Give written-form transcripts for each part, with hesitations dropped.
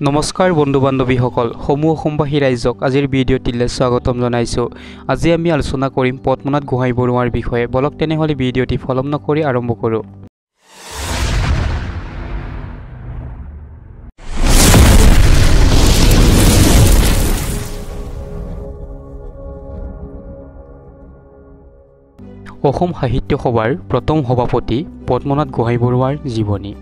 নমস্কাৰ বন্ধু বান্ধৱীসকল, সমূহ অসমবাসী ৰাইজক আজিৰ ভিডিঅ'টিলৈ স্বাগতম জনাইছোঁ। আজি আমি আলোচনা কৰিম পদ্মনাথ গোহাঞিবৰুৱাৰ বিষয়ে। বলক তেনেহ'লে ভিডিঅ'টি পলম নকৰি আৰম্ভ কৰোঁ। অসম সাহিত্য সভাৰ প্ৰথম সভাপতি পদ্মনাথ গোহাঞিবৰুৱাৰ জীৱনী।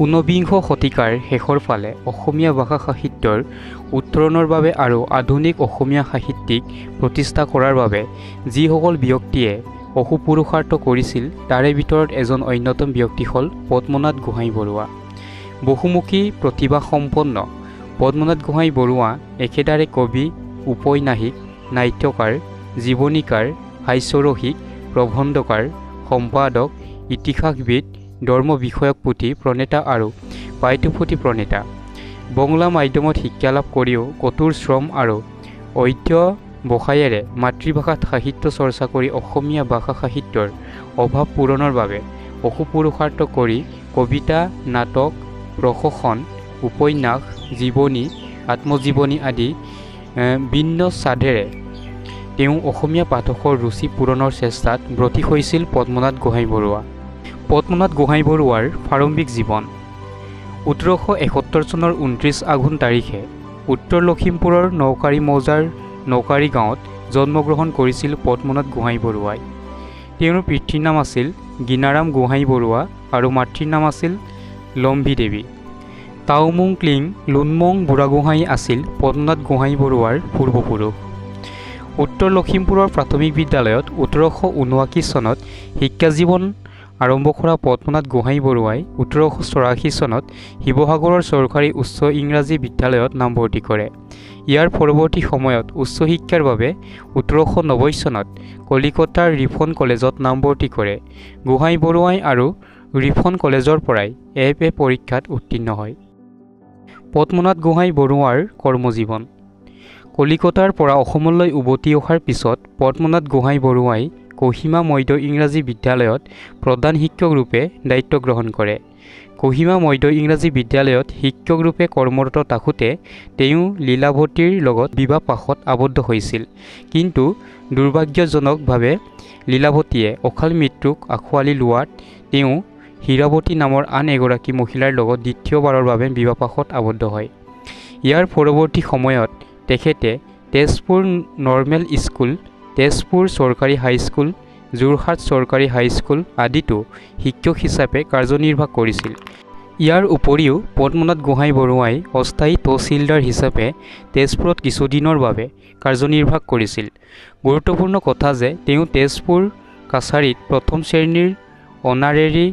ঊনবিংশ শতিকাৰ শেষৰ ফালে অসমীয়া ভাষা সাহিত্যৰ উত্তৰণৰ বাবে আৰু আধুনিক অসমীয়া সাহিত্যিক প্ৰতিষ্ঠা কৰাৰ বাবে যিসকল ব্যক্তিয়ে অহোপুৰুষাৰ্থ কৰিছিল তাৰে ভিতৰত এজন অন্যতম ব্যক্তি হ'ল পদ্মনাথ গোহাঞিবৰুৱা। বহুমুখী প্ৰতিভাসম্পন্ন পদ্মনাথ গোহাঞিবৰুৱা একেদৰে কবি, উপন্যাসিক, নাট্যকাৰ, জীৱনীকাৰ, হাস্যৰসিক, প্ৰবন্ধকাৰ, সম্পাদক, ইতিহাসবিদ, ধৰ্ম বিষয়ক পুথি প্ৰণেতা আৰু পাঠ্যপুথি প্ৰণেতা। বঙলা মাধ্যমত শিক্ষা লাভ কৰিও কঠোৰ শ্ৰম আৰু অধ্যৱসায়েৰে মাতৃভাষাত সাহিত্য চৰ্চা কৰি অসমীয়া ভাষা সাহিত্যৰ অভাৱ পূৰণৰ বাবে অহোপুৰুষাৰ্থ কৰি কবিতা, নাটক, প্ৰহসন, উপন্যাস, জীৱনী, আত্মজীৱনী আদি ভিন্ন ছাঁদেৰে তেওঁ অসমীয়া পাঠকৰ ৰুচি পূৰণৰ চেষ্টাত ব্ৰতী হৈছিল পদ্মনাথ গোহাঞিবৰুৱা। পদ্মনাথ গোহাঞিবৰুৱাৰ প্ৰাৰম্ভিক জীৱন। ১৮৭১ চনৰ ২৯ আঘোণ তাৰিখে উত্তৰ লখিমপুৰৰ নৌকাৰী মৌজাৰ নৌকাৰী গাঁৱত জন্মগ্ৰহণ কৰিছিল পদ্মনাথ গোহাঞিবৰুৱাই। তেওঁৰ পিতৃৰ নাম আছিল গিনাৰাম গোহাঞিবৰুৱা আৰু মাতৃৰ নাম আছিল লম্ভী দেৱী। টাওমুং ক্লিং লুনমং বুঢ়াগোহাঞি আছিল পদ্মনাথ গোহাঞিবৰুৱাৰ পূৰ্বপুৰুষ। উত্তৰ লখিমপুৰৰ প্ৰাথমিক বিদ্যালয়ত ১৮৭৯ চনত শিক্ষাজীৱন আৰম্ভ কৰা পদ্মনাথ গোহাঞিবৰুৱাই ১৮৮৪ চনত শিৱসাগৰৰ চৰকাৰী উচ্চ ইংৰাজী বিদ্যালয়ত নামভৰ্তি কৰে। ইয়াৰ পৰৱৰ্তী সময়ত উচ্চ শিক্ষাৰ বাবে ১৮৯০ চনত কলিকতাৰ ৰিফন কলেজত নামভৰ্তি কৰে। গোহাঞিবৰুৱাই আৰু ৰিফন কলেজৰ পৰাই FA পৰীক্ষাত উত্তীৰ্ণ হয়। পদ্মনাথ গোহাঞিবৰুৱাৰ কৰ্মজীৱন। কলিকতাৰ পৰা অসমলৈ উভতি অহাৰ পিছত পদ্মনাথ গোহাঞিবৰুৱাই কহিমা মধ্য ইংৰাজী বিদ্যালয়ত প্ৰধান শিক্ষক ৰূপে দায়িত্ব গ্ৰহণ কৰে। কহিমা মধ্য ইংৰাজী বিদ্যালয়ত শিক্ষক ৰূপে কৰ্মৰত থাকোঁতে তেওঁ লীলাৱতীৰ লগত বিবাহপাশত আবদ্ধ হৈছিল। কিন্তু দুৰ্ভাগ্যজনকভাৱে লীলাৱতীয়ে অকাল মৃত্যুক আঁকোৱালি লোৱাত তেওঁ হীৰাৱতী নামৰ আন এগৰাকী মহিলাৰ লগত দ্বিতীয়বাৰৰ বাবে বিবাহপাশত আবদ্ধ হয়। ইয়াৰ পৰৱৰ্তী সময়ত তেখেতে তেজপুৰ নৰ্মেল স্কুল, তেজপুৰ চৰকাৰী হাইস্কুল, যোৰহাট চৰকাৰী হাইস্কুল আদিতো শিক্ষক হিচাপে কাৰ্যনিৰ্বাহ কৰিছিল। ইয়াৰ উপৰিও পদ্মনাথ গোহাঞিবৰুৱাই অস্থায়ী তহচিলদাৰ হিচাপে তেজপুৰত কিছুদিনৰ বাবে কাৰ্যনিৰ্বাহ কৰিছিল। গুৰুত্বপূৰ্ণ কথা যে তেওঁ তেজপুৰ কাছাৰীত প্ৰথম শ্ৰেণীৰ অনাৰেৰী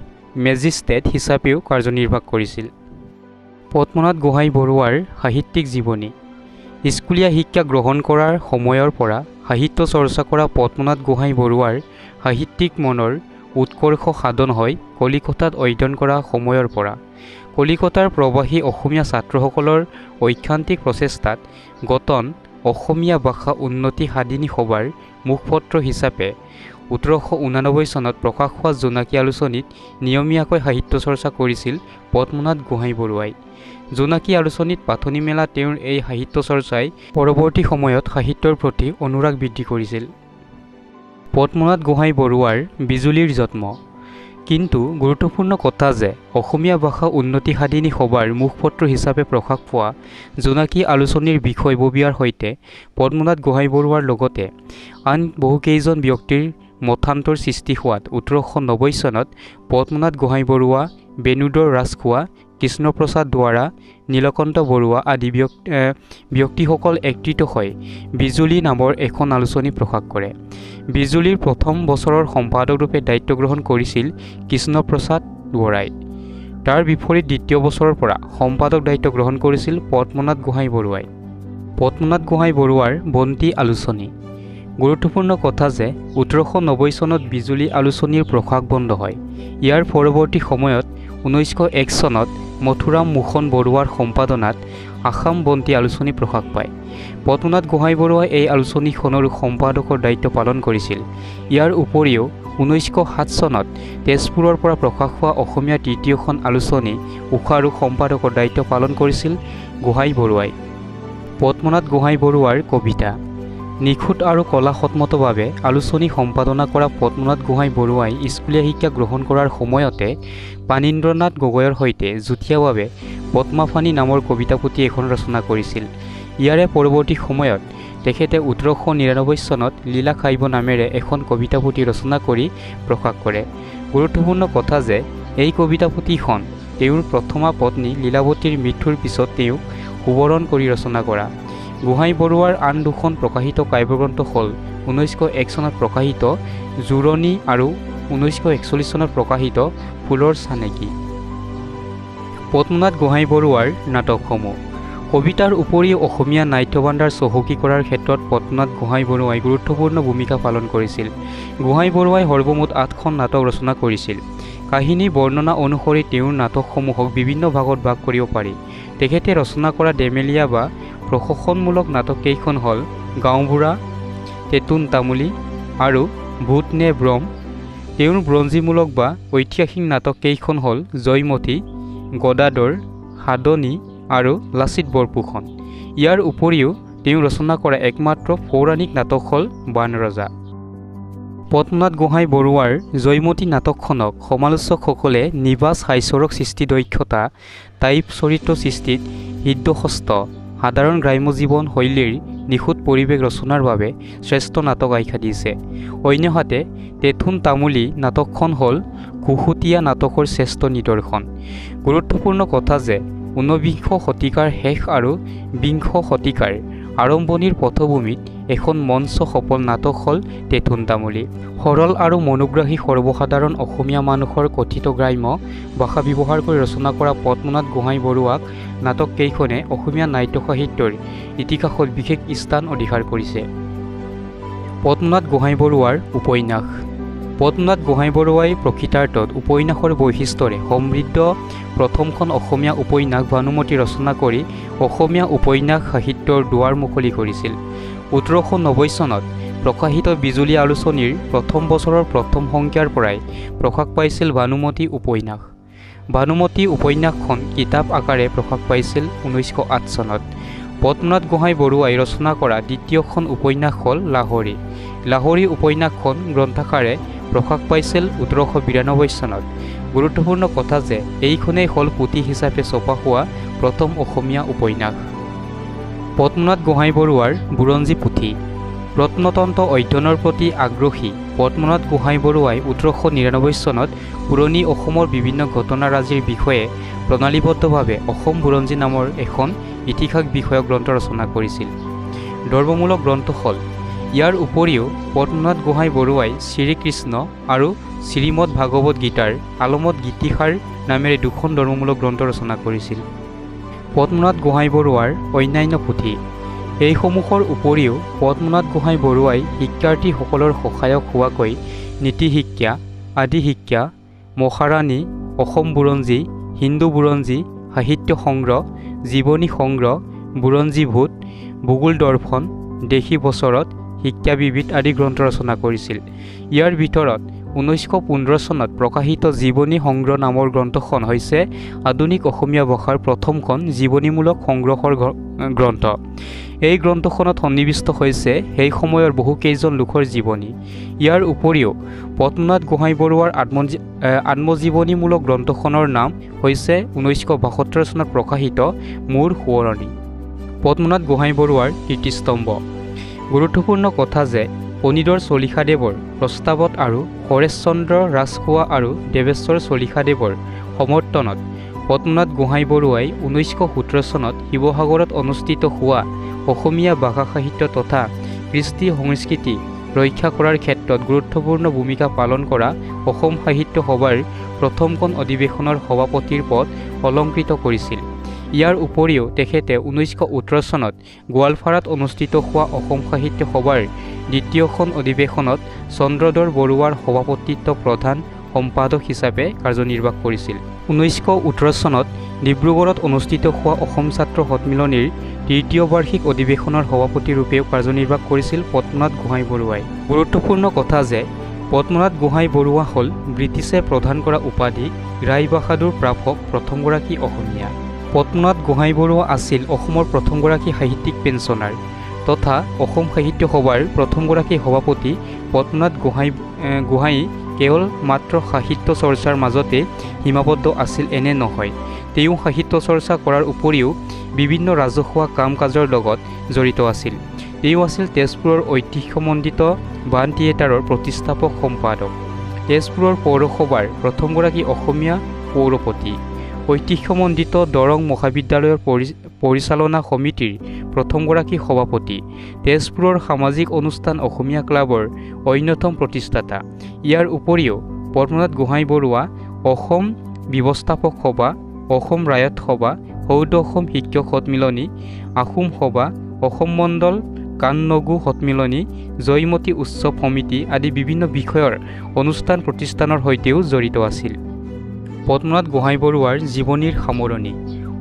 মেজিষ্ট্ৰেট হিচাপেও কাৰ্যনিৰ্বাহ কৰিছিল। পদ্মনাথ গোহাঞিবৰুৱাৰ সাহিত্যিক জীৱনী। স্কুলীয়া শিক্ষা গ্ৰহণ কৰাৰ সময়ৰ পৰা সাহিত্য চৰ্চা কৰা পদ্মনাথ গোহাঞিবৰুৱাৰ সাহিত্যিক মনৰ উৎকৰ্ষ সাধন হয় কলিকতাত অধ্যয়ন কৰা সময়ৰ পৰা। কলিকতাৰ প্ৰৱাসী অসমীয়া ছাত্ৰসকলৰ ঐকান্তিক প্ৰচেষ্টাত গঠন অসমীয়া ভাষা উন্নতি সাধিনী সভাৰ মুখপত্ৰ হিচাপে ১৮৮৯ চনত প্ৰকাশ হোৱা জোনাকী আলোচনীত নিয়মীয়াকৈ সাহিত্য চৰ্চা কৰিছিল পদ্মনাথ গোহাঞিবৰুৱাই। জোনাকী আলোচনীত পাতনি মেলা তেওঁৰ এই সাহিত্য চৰ্চাই পৰৱৰ্তী সময়ত সাহিত্যৰ প্ৰতি অনুৰাগ বৃদ্ধি কৰিছিল। পদ্মনাথ গোহাঞিবৰুৱাৰ বিজুলীৰ জন্ম। কিন্তু গুৰুত্বপূৰ্ণ কথা যে অসমীয়া ভাষা উন্নতি সাধিনী সভাৰ মুখপত্ৰ হিচাপে প্ৰকাশ পোৱা জোনাকী আলোচনীৰ বিষয়ববীয়াৰ সৈতে পদ্মনাথ গোহাঞিবৰুৱাৰ লগতে আন বহুকেইজন ব্যক্তিৰ মতান্তৰ সৃষ্টি হোৱাত ১৮৯০ চনত পদ্মনাথ গোহাঞিবৰুৱা, বেণুধৰ ৰাজখোৱা, কৃষ্ণপ্ৰসাদ দুৱৰা, নীলকণ্ঠ বৰুৱা আদি ব্যক্তিসকল একত্ৰিত হৈ বিজুলী নামৰ এখন আলোচনী প্ৰকাশ কৰে। বিজুলীৰ প্ৰথম বছৰৰ সম্পাদক ৰূপে দায়িত্ব গ্ৰহণ কৰিছিল কৃষ্ণপ্ৰসাদ দুৱৰাই। তাৰ বিপৰীত দ্বিতীয় বছৰৰ পৰা সম্পাদক দায়িত্ব গ্ৰহণ কৰিছিল পদ্মনাথ গোহাঞিবৰুৱাই। পদ্মনাথ গোহাঞিবৰুৱাৰ বন্তি আলোচনী। গুৰুত্বপূৰ্ণ কথা যে ১৮৯০ চনত বিজুলী আলোচনীৰ প্ৰকাশ বন্ধ হয়। ইয়াৰ পৰৱৰ্তী সময়ত ১৯০১ চনত মথুৰাম মোহন বৰুৱাৰ সম্পাদনাত আসাম বন্তি আলোচনী প্ৰকাশ পায়। পদ্মনাথ গোহাঞিবৰুৱাই এই আলোচনীখনৰ সম্পাদকৰ দায়িত্ব পালন কৰিছিল। ইয়াৰ উপৰিও 1907 চনত তেজপুৰৰ পৰা প্ৰকাশ হোৱা অসমীয়া তৃতীয়খন আলোচনী উষা আৰু সম্পাদকৰ দায়িত্ব পালন কৰিছিল গোহাঁই বৰুৱাই। পদ্মনাথ গোহাঁই বৰুৱাৰ কবিতা। নিখুঁত আৰু কলাসন্মতভাৱে আলোচনী সম্পাদনা কৰা পদ্মনাথ গোহাঁই বৰুৱাই স্কুলীয়া শিক্ষা গ্ৰহণ কৰাৰ সময়তে পানীন্দ্ৰনাথ গগৈৰ সৈতে যুটীয়াভাৱে পদ্মাফানী নামৰ কবিতা পুথি এখন ৰচনা কৰিছিল। ইয়াৰে পৰৱৰ্তী সময়ত তেখেতে 1899 চনত লীলা খাইব নামেৰে এখন কবিতা পুথি ৰচনা কৰি প্ৰকাশ কৰে। গুৰুত্বপূৰ্ণ কথা যে এই কবিতা পুথিখন তেওঁৰ প্ৰথমা পত্নী লীলাৱতীৰ মৃত্যুৰ পিছত তেওঁক সুবৰণ কৰি ৰচনা কৰা। গোহাঁই বৰুৱাৰ আন দুখন প্ৰকাশিত কাব্যগ্ৰন্থ হ'ল 1901 চনত প্ৰকাশিত জোৰণী আৰু 1941 চনত প্ৰকাশিত ফুলৰ চানেকি। পদ্মনাথ গোহাঁই বৰুৱাৰ নাটকসমূহ। কবিতাৰ উপৰিও অসমীয়া নাট্য ভাণ্ডাৰ চহকী কৰাৰ ক্ষেত্ৰত পদ্মনাথ গোহাঁই বৰুৱাই গুৰুত্বপূৰ্ণ ভূমিকা পালন কৰিছিল। গোহাঁই বৰুৱাই সৰ্বমুঠ 8খন নাটক ৰচনা কৰিছিল। কাহিনী বৰ্ণনা অনুসৰি তেওঁৰ নাটকসমূহক বিভিন্ন ভাগত ভাগ কৰিব পাৰি। তেখেতে ৰচনা কৰা ধেমেলীয়া বা প্ৰশংসামূলক নাটক কেইখন হ'ল গাঁওবুঢ়া, তেতুন তামুলী আৰু ভূত নে ব্ৰহ্ম। তেওঁৰ বুৰঞ্জীমূলক বা ঐতিহাসিক নাটক কেইখন হ'ল জয়মতী, গদাধৰ, সাধনী আৰু লাচিত বৰফুকন। ইয়াৰ উপৰিও তেওঁ ৰচনা কৰা একমাত্ৰ পৌৰাণিক নাটক হ'ল বাণৰজা। পদ্মনাথ গোহাঁই বৰুৱাৰ জয়মতী নাটকখনক সমালোচকসকলে নিভাঁজ হাস্যৰস সৃষ্টি দক্ষতা, টাইপ চৰিত্ৰ সৃষ্টিত সিদ্ধহস্ত, সাধাৰণ গ্ৰাম্য জীৱন শৈলীৰ নিখুঁত পৰিৱেশ ৰচনাৰ বাবে শ্ৰেষ্ঠ নাটক আখ্যা দিছে। অন্যহাতে তেথুন তামুলী নাটকখন হ'ল খুহুতীয়া নাটকৰ শ্ৰেষ্ঠ নিদৰ্শন। গুৰুত্বপূৰ্ণ কথা যে 19বিংশ শতিকাৰ শেষ আৰু বিংশ শতিকাৰ আৰম্ভণিৰ পটভূমিত এখন মঞ্চ সফল নাটক হ'ল তেথুন তামুলী। সৰল আৰু মনোগ্ৰাহী সৰ্বসাধাৰণ অসমীয়া মানুহৰ কথিত গ্ৰাম্য ভাষা ব্যৱহাৰ কৰি ৰচনা কৰা পদ্মনাথ গোহাঁই বৰুৱাক নাটক কেইখনে অসমীয়া নাট্য সাহিত্যৰ ইতিহাসত বিশেষ স্থান অধিকাৰ কৰিছে। পদ্মনাথ গোহাঁই বৰুৱাৰ উপন্যাস। পদ্মনাথ গোহাঁই বৰুৱাই প্ৰকৃতাৰ্থত উপন্যাসৰ বৈশিষ্ট্যৰে সমৃদ্ধ প্ৰথমখন অসমীয়া উপন্যাস ভানুমতী ৰচনা কৰি অসমীয়া উপন্যাস সাহিত্যৰ দুৱাৰ মুকলি কৰিছিল। 1890 চনত প্ৰকাশিত বিজুলী আলোচনীৰ প্ৰথম বছৰৰ প্ৰথম সংখ্যাৰ পৰাই প্ৰকাশ পাইছিল ভানুমতী উপন্যাস। ভানুমতী উপন্যাসখন কিতাপ আকাৰে প্ৰকাশ পাইছিল 1908 চনত। পদ্মনাথ গোহাঁই বৰুৱাই ৰচনা কৰা দ্বিতীয়খন উপন্যাস হ'ল লাহৰী। লাহৰী উপন্যাসখন গ্ৰন্থাকাৰে প্ৰকাশ পাইছিল 1892 চনত। গুৰুত্বপূৰ্ণ কথা যে এইখনেই হ'ল পুথি হিচাপে ছপা হোৱা প্ৰথম অসমীয়া উপন্যাস। পদ্মনাথ গোহাঁই বৰুৱাৰ বুৰঞ্জী পুথি। প্ৰত্নতন্ত্ৰ অধ্যয়নৰ প্ৰতি আগ্ৰহী পদ্মনাথ গোহাঁই বৰুৱাই 1899 চনত পুৰণি অসমৰ বিভিন্ন ঘটনাৰাজিৰ বিষয়ে প্ৰণালীবদ্ধভাৱে অসম বুৰঞ্জী নামৰ এখন ইতিহাস বিষয়ক গ্ৰন্থ ৰচনা কৰিছিল। ধৰ্মমূলক গ্ৰন্থ হ'ল। ইয়াৰ উপৰিও পদ্মনাথ গোহাঁই বৰুৱাই শ্ৰীকৃষ্ণ আৰু শ্ৰীমদ ভাগৱত গীতাৰ আলমত গীতিসাৰ নামেৰে দুখন ধৰ্মমূলক গ্ৰন্থ ৰচনা কৰিছিল। পদ্মনাথ গোহাঁই বৰুৱাৰ অন্যান্য পুথি। এইসমূহৰ উপৰিও পদ্মনাথ গোহাঁই বৰুৱাই শিক্ষাৰ্থীসকলৰ সহায়ক হোৱাকৈ নীতি শিক্ষা, আদি শিক্ষা, মহাৰাণী, অসম বুৰঞ্জী, হিন্দু বুৰঞ্জী, সাহিত্য সংগ্ৰহ, জীৱনী সংগ্ৰহ, বুৰঞ্জী ভূত, ভূগোল দৰ্শন, দেশী বছৰত, শিক্ষাবিবিধ আদি গ্ৰন্থ ৰচনা কৰিছিল। ইয়াৰ ভিতৰত 1915 চনত প্ৰকাশিত জীৱনী সংগ্ৰহ নামৰ গ্ৰন্থখন হৈছে আধুনিক অসমীয়া ভাষাৰ প্ৰথমখন জীৱনীমূলক সংগ্ৰহৰ গ্ৰন্থ। এই গ্ৰন্থখনত সন্নিৱিষ্ট হৈছে সেই সময়ৰ বহুকেইজন লোকৰ জীৱনী। ইয়াৰ উপৰিও পদ্মনাথ গোহাঁই বৰুৱাৰ আত্মজীৱনীমূলক গ্ৰন্থখনৰ নাম হৈছে 1972 চনত প্ৰকাশিত মোৰ সোঁৱৰণী। পদ্মনাথ গোহাঁই বৰুৱাৰ কীৰ্তিস্তম্ভ। গুৰুত্বপূৰ্ণ কথা যে ফণীধৰ চলিহাদেৱৰ প্ৰস্তাৱত আৰু হৰেশচন্দ্ৰ ৰাজখোৱা আৰু দেৱেশ্বৰ চলিহাদেৱৰ সমৰ্থনত পদ্মনাথ গোহাঁই বৰুৱাই 1917 চনত শিৱসাগৰত অনুষ্ঠিত হোৱা অসমীয়া ভাষা সাহিত্য তথা কৃষ্টি সংস্কৃতি ৰক্ষা কৰাৰ ক্ষেত্ৰত গুৰুত্বপূৰ্ণ ভূমিকা পালন কৰা অসম সাহিত্য সভাৰ প্ৰথমখন অধিৱেশনৰ সভাপতিৰ পদ অলংকৃত কৰিছিল। ইয়াৰ উপৰিও তেখেতে 1918 চনত গোৱালপাৰাত অনুষ্ঠিত হোৱা অসম সাহিত্য সভাৰ দ্বিতীয়খন অধিৱেশনত চন্দ্ৰধৰ বৰুৱাৰ সভাপতিত্ব প্ৰধান সম্পাদক হিচাপে কাৰ্যনিৰ্বাহ কৰিছিল। 1918 চনত ডিব্ৰুগড়ত অনুষ্ঠিত হোৱা অসম ছাত্ৰ সন্মিলনীৰ তৃতীয় বাৰ্ষিক অধিৱেশনৰ সভাপতি ৰূপেও কাৰ্যনিৰ্বাহ কৰিছিল পদ্মনাথ গোহাঁই বৰুৱাই। গুৰুত্বপূৰ্ণ কথা যে পদ্মনাথ গোহাঁই বৰুৱা হ'ল ব্ৰিটিছে প্ৰদান কৰা উপাধি ৰায় বাহাদুৰ প্ৰাপক প্ৰথমগৰাকী অসমীয়া। পদ্মনাথ গোহাঁই বৰুৱা আছিল অসমৰ প্ৰথমগৰাকী সাহিত্যিক পেঞ্চনাৰ তথা অসম সাহিত্য সভাৰ প্ৰথমগৰাকী সভাপতি। পদ্মনাথ গোহাঁই কেৱল মাত্ৰ সাহিত্য চৰ্চাৰ মাজতে সীমাবদ্ধ আছিল এনে নহয়, তেওঁ সাহিত্য চৰ্চা কৰাৰ উপৰিও বিভিন্ন ৰাজহুৱা কাম কাজৰ লগত জড়িত আছিল। তেওঁ আছিল তেজপুৰৰ ঐতিহ্যমণ্ডিত বাণ থিয়েটাৰৰ প্ৰতিষ্ঠাপক সম্পাদক, তেজপুৰৰ পৌৰসভাৰ প্ৰথমগৰাকী অসমীয়া পৌৰপতি, ঐতিহ্যমণ্ডিত দৰং মহাবিদ্যালয়ৰ পৰিচালনা সমিতিৰ প্ৰথমগৰাকী সভাপতি, তেজপুৰৰ সামাজিক অনুষ্ঠান অসমীয়া ক্লাবৰ অন্যতম প্ৰতিষ্ঠাতা। ইয়াৰ উপৰিও পদ্মনাথ গোহাঁই বৰুৱা অসম ব্যৱস্থাপক সভা, অসম ৰায়ত সভা, সৌদ অসম শিক্ষক সন্মিলনী, আহোম সভা, অসম মণ্ডল কাননগু সন্মিলনী, জয়মতী উৎসৱ সমিতি আদি বিভিন্ন বিষয়ৰ অনুষ্ঠান প্ৰতিষ্ঠানৰ সৈতেও জড়িত আছিল। পদ্মনাথ গোহাঁই বৰুৱাৰ জীৱনীৰ সামৰণি।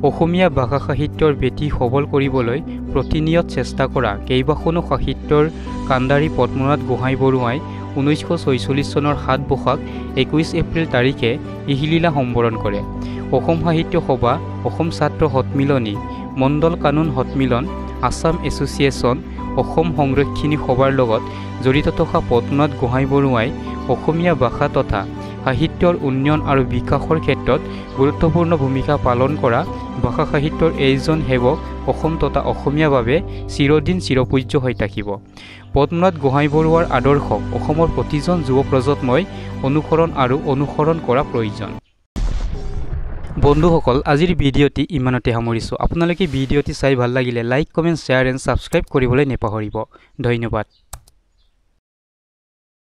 অসমীয়া ভাষা সাহিত্যৰ ভেটি সবল কৰিবলৈ প্ৰতিনিয়ত চেষ্টা কৰা কেইবাখনো সাহিত্যৰ কাণ্ডাৰী পদ্মনাথ গোহাঁই বৰুৱাই 1946 চনৰ 7 বৈশাখ 21 এপ্ৰিল তাৰিখে ইহিলীলা সম্বৰণ কৰে। অসম সাহিত্য সভা, অসম ছাত্ৰ সন্মিলনী, মণ্ডল কানুন সন্মিলন, আছাম এছ'চিয়েশ্যন, অসম সংৰক্ষিণী সভাৰ লগত জড়িত থকা পদ্মনাথ গোহাঁই বৰুৱাই অসমীয়া ভাষা তথা সাহিত্যৰ উন্নয়ন আৰু বিকাশৰ ক্ষেত্ৰত গুৰুত্বপূৰ্ণ ভূমিকা পালন কৰা ভাষা সাহিত্যৰ এইজন সেৱক অসম তথা অসমীয়াৰ বাবে চিৰদিন চিৰপূজ্য হৈ থাকিব। পদ্মনাথ গোহাঁই বৰুৱাৰ আদৰ্শক অসমৰ প্ৰতিজন যুৱ প্ৰজন্মই অনুসৰণ কৰা প্ৰয়োজন। বন্ধুসকল, আজিৰ ভিডিঅ'টি ইমানতে সামৰিছোঁ। আপোনালোকে ভিডিঅ'টি চাই ভাল লাগিলে like, comment, share and subscribe কৰিবলৈ নাপাহৰিব। ধন্যবাদ।